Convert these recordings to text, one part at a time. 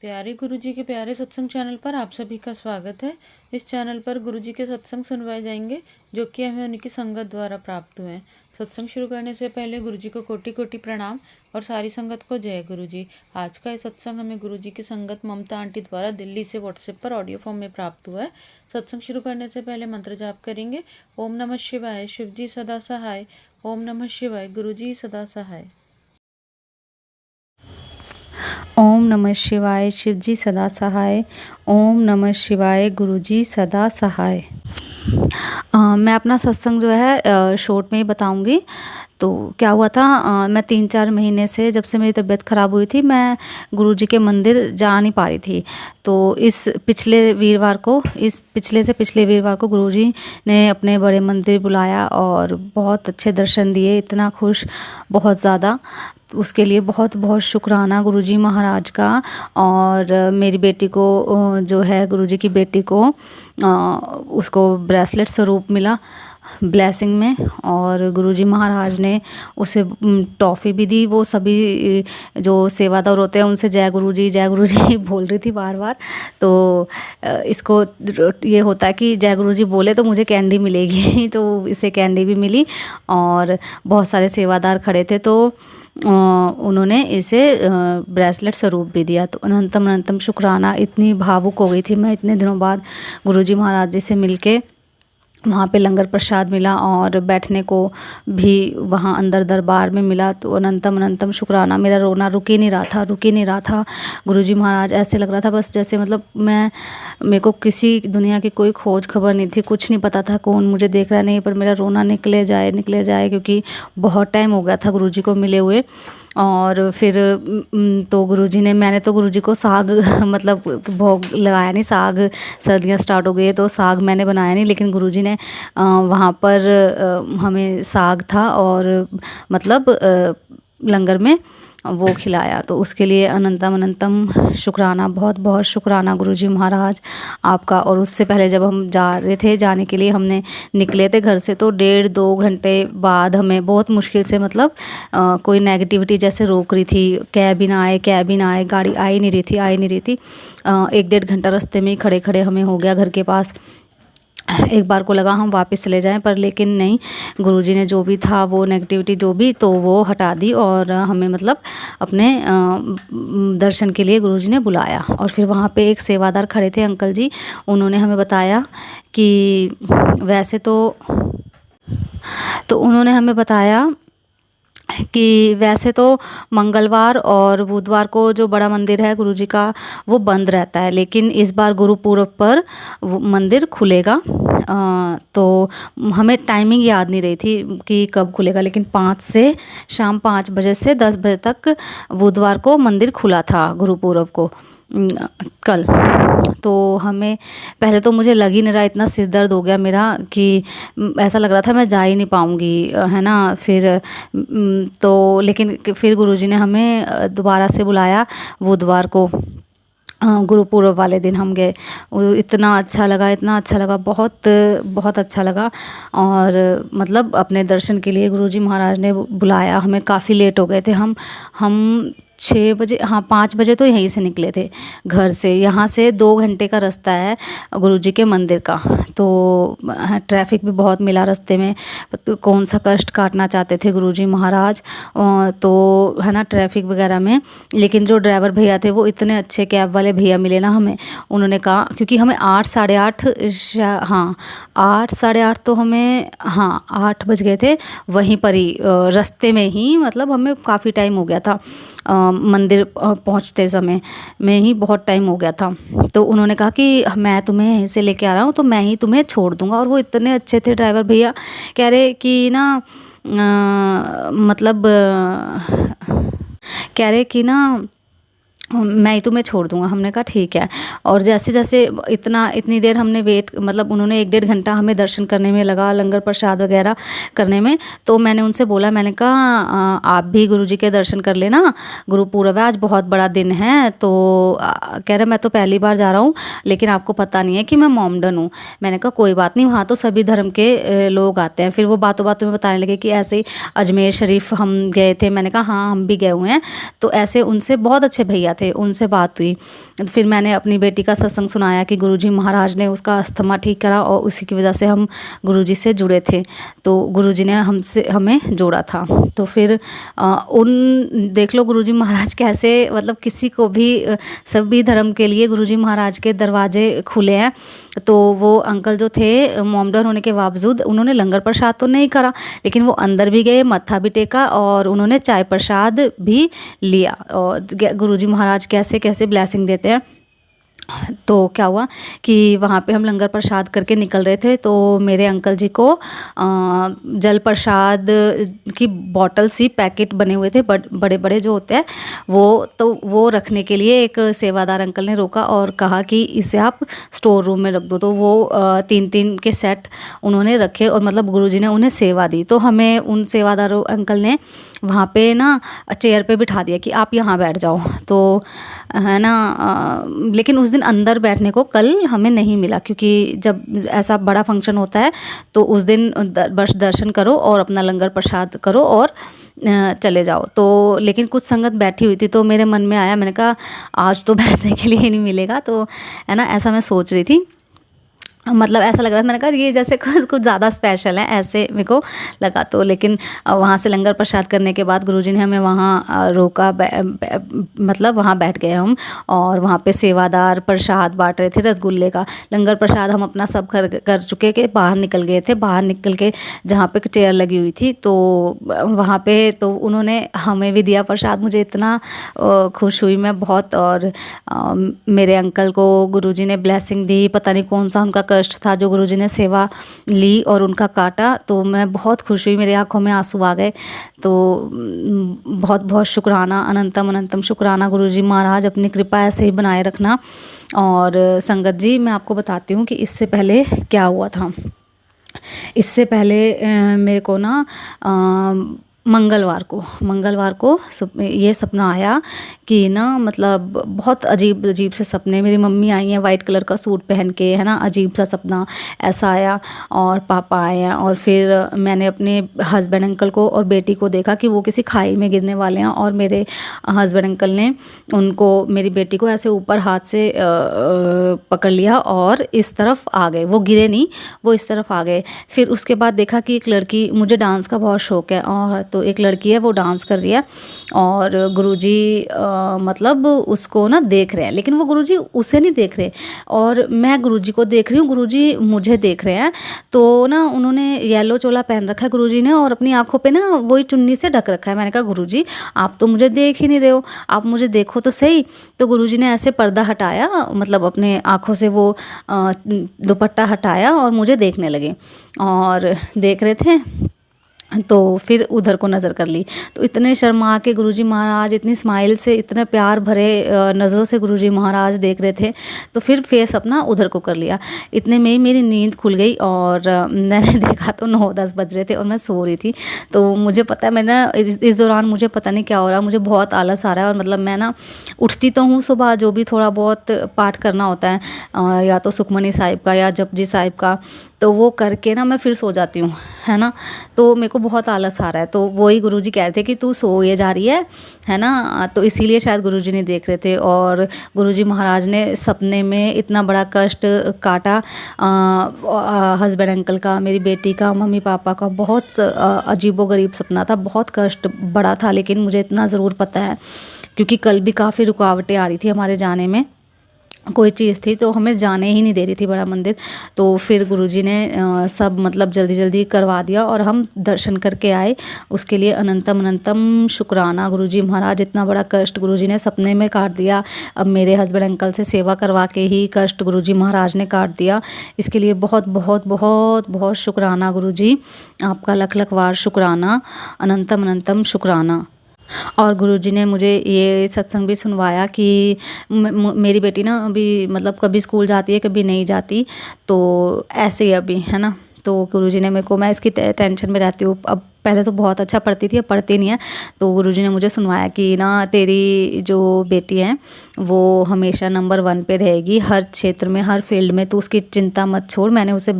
प्यारे गुरुजी के प्यारे सत्संग चैनल पर आप सभी का स्वागत है। इस चैनल पर गुरुजी के सत्संग सुनवाए जाएंगे जो कि हमें उनकी संगत द्वारा प्राप्त हुए हैं। सत्संग शुरू करने से पहले गुरुजी को कोटि कोटि प्रणाम और सारी संगत को जय गुरुजी। आज का ये सत्संग हमें गुरुजी की संगत ममता आंटी द्वारा दिल्ली से व्हाट्सएप पर ऑडियो फॉर्म में प्राप्त हुआ है। सत्संग शुरू करने से पहले मंत्र जाप करेंगे। ओम नमः शिवाय, शिवजी सदा सहाय। ओम नमः शिवाय, गुरुजी सदा सहाय। ओम नमः शिवाय, शिवजी सदा सहाय। ओम नमः शिवाय, गुरुजी सदा सहाय। मैं अपना सत्संग जो है शॉर्ट में ही बताऊंगी। तो क्या हुआ था, मैं 3-4 महीने से, जब से मेरी तबीयत ख़राब हुई थी, मैं गुरुजी के मंदिर जा नहीं पा रही थी। तो इस पिछले से पिछले वीरवार को गुरुजी ने अपने बड़े मंदिर बुलाया और बहुत अच्छे दर्शन दिए। इतना खुश, बहुत ज़्यादा, उसके लिए बहुत बहुत शुक्राना गुरुजी महाराज का। और मेरी बेटी को जो है, गुरुजी की बेटी को उसको ब्रेसलेट स्वरूप मिला ब्लेसिंग में, और गुरुजी महाराज ने उसे टॉफ़ी भी दी। वो सभी जो सेवादार होते हैं उनसे जय गुरुजी बोल रही थी बार बार। तो इसको ये होता है कि जय गुरुजी बोले तो मुझे कैंडी मिलेगी तो इसे कैंडी भी मिली। और बहुत सारे सेवादार खड़े थे तो उन्होंने इसे ब्रेसलेट स्वरूप भी दिया। तो अनंतम अनंतम शुक्राना। इतनी भावुक हो गई थी मैं इतने दिनों बाद गुरुजी महाराज जी से मिलके। वहाँ पे लंगर प्रसाद मिला और बैठने को भी वहाँ अंदर दरबार में मिला। तो अनंतम अनंतम शुक्राना। मेरा रोना रुक ही नहीं रहा था। गुरुजी महाराज, ऐसे लग रहा था बस जैसे, मतलब मेरे को किसी दुनिया की कोई खोज खबर नहीं थी, कुछ नहीं पता था कौन मुझे देख रहा नहीं, पर मेरा रोना निकले जाए क्योंकि बहुत टाइम हो गया था गुरुजी को मिले हुए। और फिर तो मैंने तो गुरुजी को साग मतलब भोग लगाया नहीं। साग, सर्दियाँ स्टार्ट हो गई तो साग मैंने बनाया नहीं, लेकिन गुरुजी ने वहाँ पर हमें साग था और मतलब लंगर में वो खिलाया। तो उसके लिए अनंतम अनंतम शुक्राना, बहुत बहुत शुक्राना गुरुजी महाराज आपका। और उससे पहले जब हम जाने के लिए हमने निकले थे घर से, तो 1.5-2 घंटे बाद हमें बहुत मुश्किल से, मतलब कोई नेगेटिविटी जैसे रोक रही थी, कैब ही ना आए, गाड़ी आ ही नहीं रही थी। 1-1.5 घंटा रास्ते में ही खड़े खड़े हमें हो गया घर के पास। एक बार को लगा हम वापस चले जाएं, पर लेकिन नहीं, गुरुजी ने जो भी था वो नेगेटिविटी जो भी, तो वो हटा दी और हमें मतलब अपने दर्शन के लिए गुरुजी ने बुलाया। और फिर वहाँ पे एक सेवादार खड़े थे, अंकल जी, उन्होंने हमें बताया कि उन्होंने हमें बताया कि वैसे तो मंगलवार और बुधवार को जो बड़ा मंदिर है गुरुजी का वो बंद रहता है, लेकिन इस बार गुरु पूर्व पर वो मंदिर खुलेगा। तो हमें टाइमिंग याद नहीं रही थी कि कब खुलेगा, लेकिन शाम 5 बजे से 10 बजे तक बुधवार को मंदिर खुला था गुरु पूर्व को कल। तो हमें पहले तो मुझे लग ही नहीं रहा, इतना सिर दर्द हो गया मेरा कि ऐसा लग रहा था मैं जा ही नहीं पाऊँगी, है ना। फिर तो लेकिन फिर गुरुजी ने हमें दोबारा से बुलाया बुधवार को। गुरु पूर्व वाले दिन हम गए। इतना अच्छा लगा, बहुत बहुत अच्छा लगा। और मतलब अपने दर्शन के लिए गुरुजी महाराज ने बुलाया। हमें काफ़ी लेट हो गए थे। हम 6 बजे, हाँ 5 बजे तो यहीं से निकले थे घर से। यहाँ से 2 घंटे का रास्ता है गुरुजी के मंदिर का। तो ट्रैफिक भी बहुत मिला रास्ते में। तो कौन सा कष्ट काटना चाहते थे गुरुजी महाराज, तो है ना, ट्रैफिक वगैरह में। लेकिन जो ड्राइवर भैया थे वो इतने अच्छे, कैब वाले भैया मिले ना हमें। उन्होंने कहा, क्योंकि हमें 8 साढ़े 8 तो हमें 8 बज गए थे वहीं पर ही, रास्ते में ही, मतलब हमें काफ़ी टाइम हो गया था। मंदिर पहुंचते समय में ही बहुत टाइम हो गया था। तो उन्होंने कहा कि मैं तुम्हें यहीं से लेके आ रहा हूँ, तो मैं ही तुम्हें छोड़ दूँगा। और वो इतने अच्छे थे ड्राइवर भैया, कह रहे कि ना मैं ही तुम्हें छोड़ दूंगा। हमने कहा ठीक है। और जैसे जैसे इतनी देर हमने वेट, मतलब उन्होंने 1-1.5 घंटा हमें दर्शन करने में लगा, लंगर प्रसाद वगैरह करने में। तो मैंने उनसे बोला, मैंने कहा आप भी गुरुजी के दर्शन कर लेना, गुरु पूर्व है आज, बहुत बड़ा दिन है। तो कह रहे मैं तो पहली बार जा रहा हूँ, लेकिन आपको पता नहीं है कि मैं मोमडन हूँ। मैंने कहा कोई बात नहीं, वहाँ तो सभी धर्म के लोग आते हैं। फिर वो बातों बातों में बताने लगे कि ऐसे ही अजमेर शरीफ हम गए थे। मैंने कहा हाँ हम भी गए हुए हैं। तो ऐसे उनसे, बहुत अच्छे भैया थे, उनसे बात हुई। फिर मैंने अपनी बेटी का सत्संग सुनाया कि गुरुजी महाराज ने उसका अस्थमा ठीक करा और उसी की वजह से हम गुरुजी से जुड़े थे, तो गुरुजी ने हमें जोड़ा था। तो फिर उन देख लो गुरुजी महाराज कैसे मतलब किसी को भी सभी धर्म के लिए गुरुजी महाराज के दरवाजे खुले हैं। तो वो अंकल जो थे मोमडन होने के बावजूद उन्होंने लंगर प्रसाद तो नहीं करा, लेकिन वो अंदर भी गए, मत्था भी टेका और उन्होंने चाय प्रसाद भी लिया। और गुरुजी महाराज कैसे कैसे ब्लेसिंग देते हैं। तो क्या हुआ कि वहाँ पे हम लंगर प्रसाद करके निकल रहे थे, तो मेरे अंकल जी को जल प्रसाद की बॉटल सी पैकेट बने हुए थे, बड़े बड़े जो होते हैं वो रखने के लिए एक सेवादार अंकल ने रोका और कहा कि इसे आप स्टोर रूम में रख दो। तो वो 3-3 के सेट उन्होंने रखे और मतलब गुरुजी ने उन्हें सेवा दी। तो हमें उन सेवादार अंकल ने वहाँ पे ना चेयर पे बिठा दिया कि आप यहाँ बैठ जाओ। तो है ना लेकिन उस दिन अंदर बैठने को कल हमें नहीं मिला, क्योंकि जब ऐसा बड़ा फंक्शन होता है तो उस दिन बस दर्शन करो और अपना लंगर प्रसाद करो और चले जाओ। तो लेकिन कुछ संगत बैठी हुई थी, तो मेरे मन में आया, मैंने कहा आज तो बैठने के लिए नहीं मिलेगा। तो है ना ऐसा मैं सोच रही थी, मतलब ऐसा लग रहा था, मैंने कहा ये जैसे कुछ ज़्यादा स्पेशल है ऐसे मेरे को लगा। तो लेकिन वहाँ से लंगर प्रसाद करने के बाद गुरुजी ने हमें वहाँ रोका, मतलब वहाँ बैठ गए हम और वहाँ पे सेवादार प्रसाद बांट रहे थे रसगुल्ले का। लंगर प्रसाद हम अपना सब कर चुके के बाहर निकल गए थे। बाहर निकल के जहाँ पे चेयर लगी हुई थी तो वहाँ पे तो उन्होंने हमें भी दिया प्रसाद। मुझे इतना खुश हुई मैं बहुत। और मेरे अंकल को गुरुजी ने ब्लेसिंग दी, पता नहीं कौन सा उनका कष्ट था जो गुरुजी ने सेवा ली और उनका काटा। तो मैं बहुत खुश हुई, मेरी आंखों में आंसू आ गए। तो बहुत बहुत शुक्राना, अनंतम अनंतम शुक्राना गुरुजी महाराज, अपनी कृपा ऐसे ही बनाए रखना। और संगत जी मैं आपको बताती हूँ कि इससे पहले क्या हुआ था। इससे पहले मेरे को ना मंगलवार को ये सपना आया कि ना मतलब बहुत अजीब से सपने। मेरी मम्मी आई हैं वाइट कलर का सूट पहन के, है ना, अजीब सा सपना ऐसा आया। और पापा आए हैं और फिर मैंने अपने हस्बैंड अंकल को और बेटी को देखा कि वो किसी खाई में गिरने वाले हैं और मेरे हस्बैंड अंकल ने उनको, मेरी बेटी को ऐसे ऊपर हाथ से पकड़ लिया और इस तरफ आ गए। वो गिरे नहीं, वो इस तरफ आ गए। फिर उसके बाद देखा कि एक लड़की, मुझे डांस का बहुत शौक़ है, और तो एक लड़की है वो डांस कर रही है और गुरुजी मतलब उसको ना देख रहे हैं, लेकिन वो गुरुजी उसे नहीं देख रहे और मैं गुरुजी को देख रही हूँ, गुरुजी मुझे देख रहे हैं। तो ना उन्होंने येलो चोला पहन रखा है गुरुजी ने और अपनी आंखों पे ना वही चुन्नी से ढक रखा है। मैंने कहा गुरुजी आप तो मुझे देख ही नहीं रहे हो, आप मुझे देखो तो सही। तो गुरुजी ने ऐसे पर्दा हटाया, मतलब अपने आंखों से वो दुपट्टा हटाया और मुझे देखने लगे और देख रहे थे। तो फिर उधर को नज़र कर ली तो इतने शर्मा के गुरुजी महाराज, इतनी स्माइल से, इतने प्यार भरे नज़रों से गुरुजी महाराज देख रहे थे। तो फिर फेस अपना उधर को कर लिया। इतने में ही मेरी नींद खुल गई और मैंने देखा तो 9-10 बज रहे थे और मैं सो रही थी। तो मुझे पता है, मैं ना इस दौरान मुझे पता नहीं क्या हो रहा, मुझे बहुत आलस आ रहा है। और मतलब मैं ना उठती तो हूँ सुबह, जो भी थोड़ा बहुत पाठ करना होता है या तो सुखमनी साहिब का या जपजी साहिब का, तो वो करके ना मैं फिर सो जाती हूँ, है ना। तो मेरे को बहुत आलस आ रहा है। तो वही गुरुजी कह रहे थे कि तू सोए जा रही है ना। तो इसीलिए शायद गुरुजी नहीं देख रहे थे। और गुरुजी महाराज ने सपने में इतना बड़ा कष्ट काटा हस्बैंड अंकल का, मेरी बेटी का, मम्मी पापा का। बहुत अजीबोगरीब सपना था, बहुत कष्ट बड़ा था, लेकिन मुझे इतना ज़रूर पता है क्योंकि कल भी काफ़ी रुकावटें आ रही थी हमारे जाने में। कोई चीज़ थी तो हमें जाने ही नहीं दे रही थी बड़ा मंदिर। तो फिर गुरुजी ने सब मतलब जल्दी जल्दी करवा दिया और हम दर्शन करके आए। उसके लिए अनंतम अनंतम शुक्राना गुरुजी महाराज। इतना बड़ा कष्ट गुरुजी ने सपने में काट दिया। अब मेरे हस्बैंड अंकल से सेवा करवा के ही कष्ट गुरुजी महाराज ने काट दिया। इसके लिए बहुत बहुत बहुत बहुत शुक्राना गुरुजी, आपका लख लख वार शुक्राना, अनंतम अनंतम शुक्राना। और गुरुजी ने मुझे ये सत्संग भी सुनवाया कि मेरी बेटी ना अभी मतलब कभी स्कूल जाती है कभी नहीं जाती, तो ऐसे ही अभी, है ना। तो गुरुजी ने मेरे को, मैं इसकी टेंशन में रहती हूँ, अब पहले तो बहुत अच्छा पढ़ती थी, अब पढ़ती नहीं है। तो गुरुजी ने मुझे सुनवाया कि ना तेरी जो बेटी है वो हमेशा नंबर 1 पे रहेगी हर क्षेत्र में, हर फील्ड में, तो उसकी चिंता मत छोड़। मैंने उसे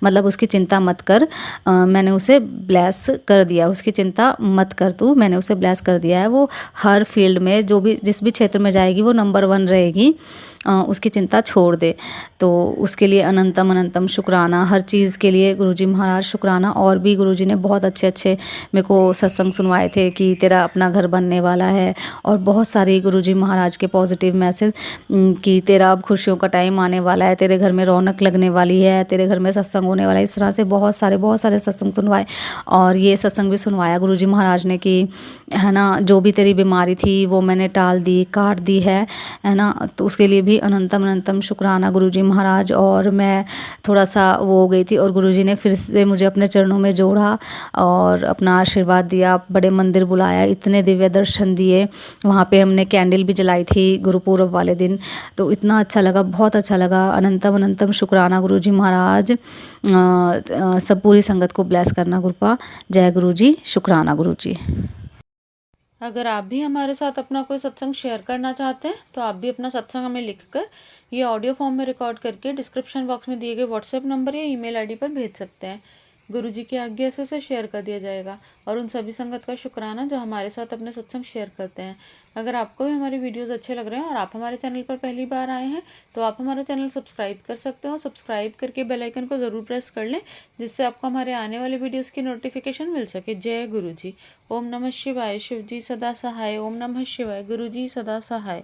मतलब उसकी चिंता मत कर, मैंने उसे ब्लेस कर दिया, उसकी चिंता मत कर तू, मैंने उसे ब्लेस कर दिया है। वो हर फील्ड में जो भी जिस भी क्षेत्र में जाएगी वो नंबर 1 रहेगी, उसकी चिंता छोड़ दे। तो उसके लिए अनंतम अनंतम शुक्राना, हर चीज़ के लिए गुरुजी महाराज शुक्राना। और भी गुरुजी ने बहुत अच्छे अच्छे मेरे को सत्संग सुनवाए थे कि तेरा अपना घर बनने वाला है, और बहुत सारे गुरुजी महाराज के पॉजिटिव मैसेज कि तेरा अब खुशियों का टाइम आने वाला है, तेरे घर में रौनक लगने वाली है, तेरे घर में सत्संग होने वाला है। इस तरह से बहुत सारे सत्संग सुनवाए। और ये सत्संग भी सुनवाया गुरुजी महाराज ने कि है ना, जो भी तेरी बीमारी थी वो मैंने टाल दी, काट दी है ना। तो उसके लिए भी अनंतम अनंतम शुक्राना गुरुजी महाराज। और मैं थोड़ा सा वो हो गई थी और गुरुजी ने फिर से मुझे अपने चरणों में जोड़ा और अपना आशीर्वाद दिया, बड़े मंदिर बुलाया, इतने दिव्य दर्शन दिए। वहाँ पे हमने कैंडल भी जलाई थी गुरुपूर्व वाले दिन। तो इतना अच्छा लगा, बहुत अच्छा लगा। अनंतम अनंतम शुक्राना गुरुजी महाराज। सब पूरी संगत को ब्लेस करना कृपा। जय गुरुजी, शुक्राना गुरुजी। अगर आप भी हमारे साथ अपना कोई सत्संग शेयर करना चाहते हैं तो आप भी अपना सत्संग हमें लिखकर ये ऑडियो फॉर्म में रिकॉर्ड करके डिस्क्रिप्शन बॉक्स में दिए गए व्हाट्सएप नंबर या ईमेल आईडी पर भेज सकते हैं। गुरुजी की आज्ञा से उसे शेयर कर दिया जाएगा। और उन सभी संगत का शुक्राना जो हमारे साथ अपने सत्संग शेयर करते हैं। अगर आपको भी हमारी वीडियोस अच्छे लग रहे हैं और आप हमारे चैनल पर पहली बार आए हैं तो आप हमारा चैनल सब्सक्राइब कर सकते हो। सब्सक्राइब करके बेल आइकन को ज़रूर प्रेस कर लें जिससे आपको हमारे आने वाले वीडियोस की नोटिफिकेशन मिल सके। जय गुरुजी। ओम नमः शिवाय। शिवजी सदा सहाय। ओम नमः शिवाय। गुरुजी सदा सहाय।